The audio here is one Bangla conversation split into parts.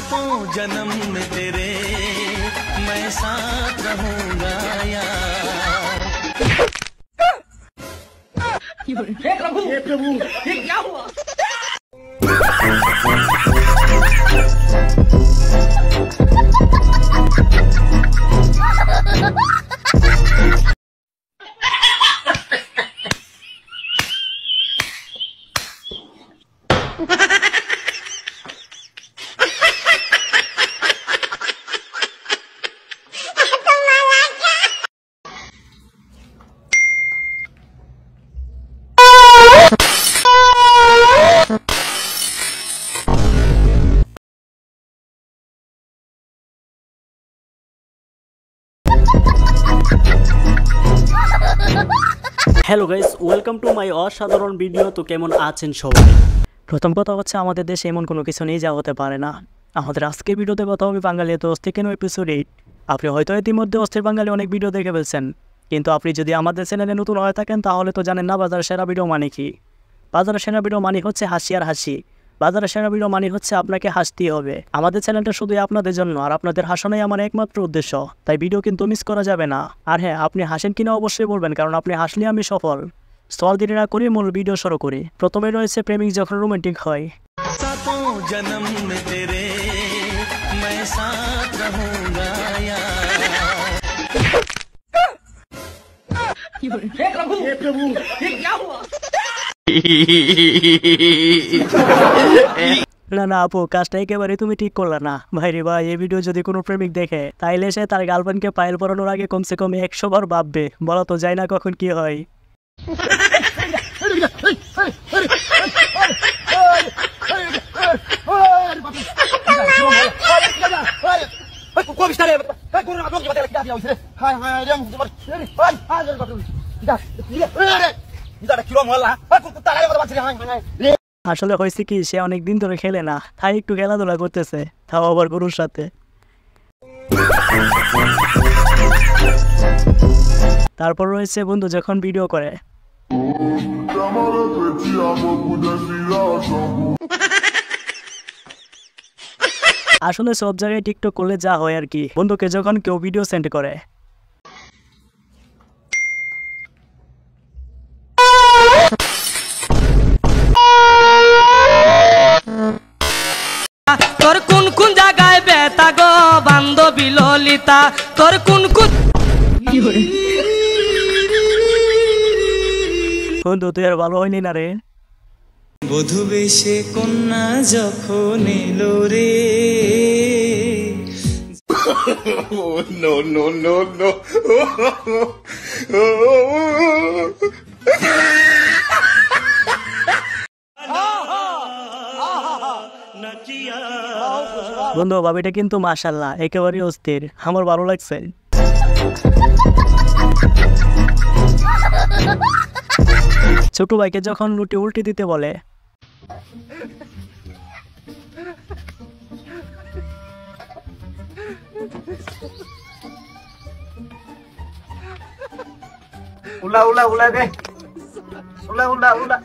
सातों जन्म में तेरे मैं साथ रहूंगा यार। हे प्रभु ये क्या हुआ? Hello guys, welcome to my অসাধারণ ভিডিও। তো কেমন আছেন সবাই? প্রথম কথা হচ্ছে, আমাদের দেশে এমন কোনো কিছু নেই যা হতে পারে না। আমাদের আজকের ভিডিওতে কথা হবে বাঙালি এত অস্থির কেন এপিসোড 8। আপনি হয়তো ইতিমধ্যে অস্থির বাঙালি অনেক ভিডিও দেখে ফেলছেন, কিন্তু আপনি যদি আমাদের চ্যানেলে নতুন হয়ে থাকেন তাহলে তো জানেন না বাজারের সেরা ভিডিও মানে কি। বাজারের সেরা ভিডিও মানে হচ্ছে হাসি আর হাসি। বাজারের সেরা ভিডিও মানে হচ্ছে আপনাকে হাসতেই হবে। আমাদের চ্যানেলটা শুধুই আপনাদের জন্য, আর আপনাদের হাসানোই আমার একমাত্র উদ্দেশ্য। তাই ভিডিও কিন্তু মিস করা যাবে না। আর হ্যাঁ, আপনি হাসেন কিনা অবশ্যই বলবেন, কারণ আপনি হাসলে আমি সফল। স্থল দেরি না করে মূল ভিডিও শুরু করি। প্রথমে রয়েছে প্রেমিক যখন রোমান্টিক হয়। सातों जन्म में तेरे मैं साथ रहूंगा यार। हे प्रभु ये क्या हुआ? না না আপু, কাজটা একেবারে তুমি ঠিক করলে না। ভাইরে ভাই, এই ভিডিও যদি কোনো প্রেমিক দেখে তাইলে সে তার গার্লফ্রেন্ডকে পায়েল পরানোর আগে কমসে কম 100 বার ভাববে। বলা তো যায় না কখন কি হয়। আসলে হয়েছে কি, সে অনেকদিন ধরে খেলে না, তাই একটু খেলাধুলা করতেছে, তাও আবার গরুর সাথে। তারপর রয়েছে বন্ধু যখন ভিডিও করে। আসলে সব জায়গায় টিকটক করলে যা হয় আর কি, বন্ধুকে যখন কেউ ভিডিও সেন্ড করে। তোর কোন কোন জায়গায় বেতা গো বান্ধবী ললিতা, তোর কোন কোন বন্ধু তুই আর ভালো হয়নি না রে। বধূ বেশে কন্যা যখন এলো রে। No no no no. বন্ধু ভাবিটা কিন্তু মাশাআল্লাহ একেবারে অস্থির, আমার ভালো লাগছে। ছোট ভাইকে যখন লুটি উল্টি দিতে বলে। उला उला उला दे उला उला उला।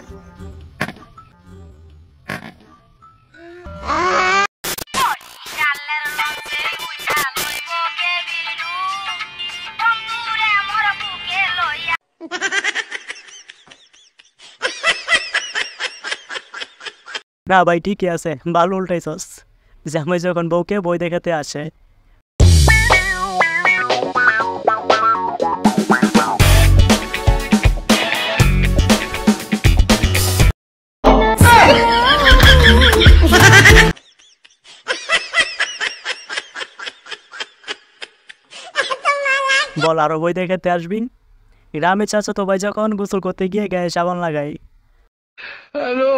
না ভাই ঠিকই আছে, ভালো উল্টাইছস। জামাই যখন বউকে বই দেখাতে আসে। বল আরো বই দেখাতে আসবি? গ্রামে চাচাতো ভাই যখন গোসল করতে গিয়ে গায়ে সাবান লাগাই। हेलो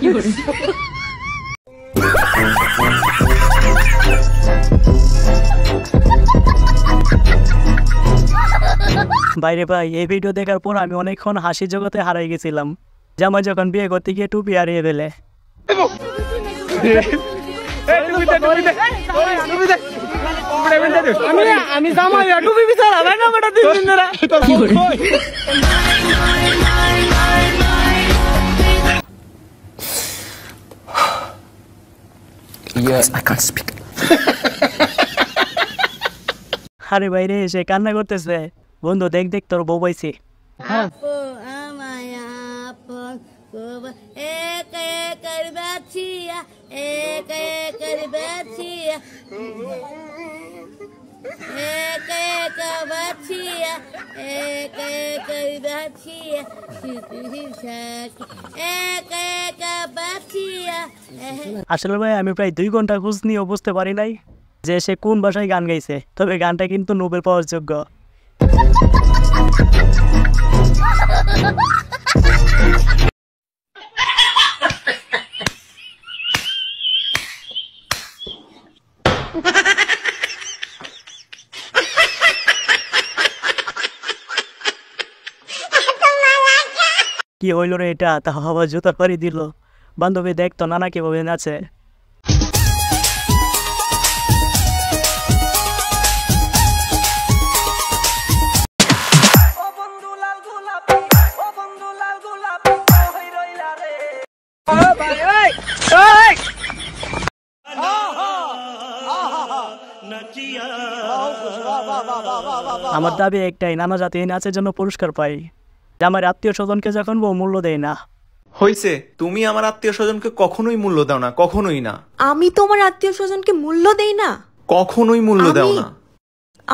You're বাইরে ভাই এই ভিডিও দেখার পর আমি অনেকক্ষণ হাসি জগতে হারাই গেছিলাম। জামাই যখন বিয়ে করতে গিয়ে টুপি হারিয়ে ফেলে। আমি জামাই টুপি বিচার হবে না বেটা 3 দিন ধরে Yes, I can't speak. আরে বাইরে এসে কান্না করতেছে। বন্ধু দেখ দেখ তোর বউ পাইছি। আসলে ভাই আমি প্রায় 2 ঘন্টা খোঁজ নিয়েও বুঝতে পারি নাই যে সে কোন ভাষায় গান গাইছে, তবে গানটা কিন্তু নোবেল পাওয়ার যোগ্য। কি হইল রে এটা? তা আবার জুতার পাড়ি দিল। বান্ধবী দেখ তো নানা কিভাবে নাচে। আমার দাবি একটাই, নানা জাতি এই নাচের জন্য পুরস্কার পাই। আমার আত্মীয় স্বজনকে যখন বউ মূল্য দেয় না। হইছে, তুমি আমার আত্মীয় স্বজনকে কখনোই মূল্য দাও না, কখনোই না। আমি তোমার আত্মীয় স্বজনকে মূল্য দেই না, কখনোই মূল্য দাও না।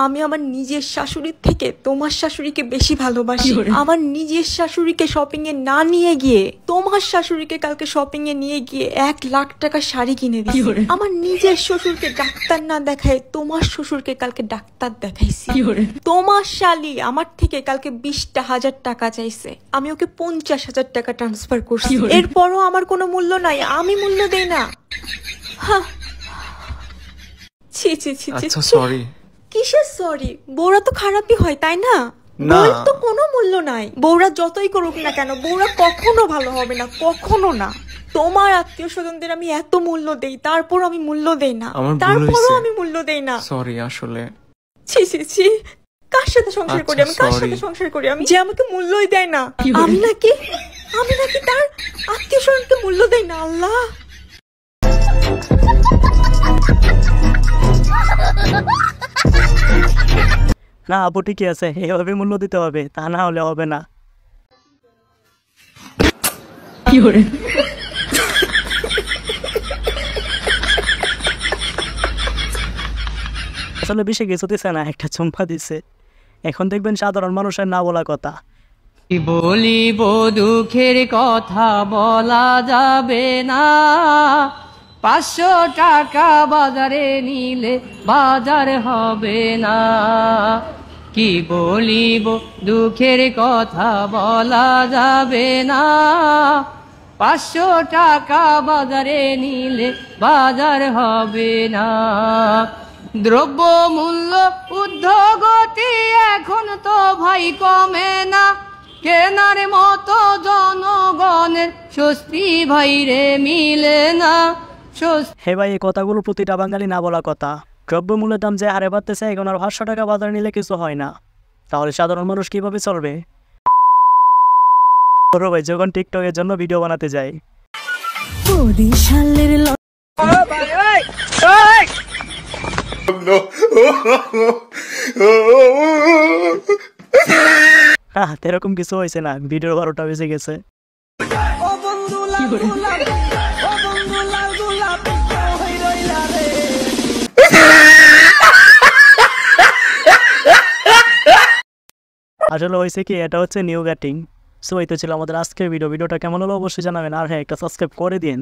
আমি আমার নিজের শাশুড়ির থেকে তোমার শাশুড়িকে বেশি ভালোবাসি। আমার নিজের শাশুড়িকে শপিং এ না নিয়ে গিয়ে তোমার শাশুড়িকে কালকে শপিং এ নিয়ে গিয়ে 1 লাখ টাকা শাড়ি কিনে দিই। আমার নিজের শ্বশুরকে ডাক্তার না দেখায় তোমার শ্বশুরকে কালকে ডাক্তার দেখাইছি। তোমার শালি আমার থেকে কালকে 20,000 টাকা চাইছে, আমি ওকে 50,000 টাকা ট্রান্সফার করছি। এরপরও আমার কোনো মূল্য নাই, আমি মূল্য দেই না। ছি ছি ছি ছি। আচ্ছা সরি। কিসের সরি? বউরা তো খারাপই হয় তাই না? বউর তো কোনো মূল্য নাই। বউরা যতই করুক না কেন বউরা কখনো ভালো হবে না, কখনো না। তোমার আত্মীয় স্বজনদের আমি এত মূল্য দেই, তারপর আমি মূল্য দেই না, তারপরও আমি মূল্য দেই না। সরি আসলে। ছি ছি ছি। কার সাথে সংসার করি আমি? কার সাথে সংসার করি আমি যে আমাকে মূল্যই দেয় না? আমি নাকি তার আত্মীয় স্বজনকে মূল্য দেই না? আল্লাহ। না আপু ঠিকই আছে, এভাবে মূল্য দিতে হবে, তা না হলে হবে না। আসলে বেশি কিছু দিছে না, একটা চুম্পা দিছে। এখন দেখবেন সাধারণ মানুষের না বলা কথা। বলিব দুঃখের কথা বলা যাবে না, 500 টাকা বাজারে নিলে বাজার হবে না। কি বলিব দুঃখের কথা বলা যাবে না, 500 টাকা বাজারে নিলে বাজার হবে না। দ্রব্য মূল্য ঊর্ধ্বগতি এখন তো ভাই কমে না, কেনার মতো জনগণের স্বস্তি ভাইরে মিলে না। হে ভাই এই কথাগুলো প্রতিটা বাঙালি না বলা কথা। দ্রব্যমূল্যের দাম যে হারে বাড়তেছে, এখন আর 500 টাকা বাজার নিলে কিছু হয় না, তাহলে সাধারণ মানুষ কিভাবে চলবে? ভাই যখন টিকটকের জন্য ভিডিও বানাতে যায়, এরকম কিছু হয়েছে না, ভিডিওর 12টা বেজে গেছে। আসলে হয়েছে কি, এটা হচ্ছে নিউ গাটিং। সো এই তো ছিল আমাদের আজকের ভিডিওটা কেমন হলো অবশ্যই জানাবেন, আর হ্যাঁ একটা সাবস্ক্রাইব করে দিন।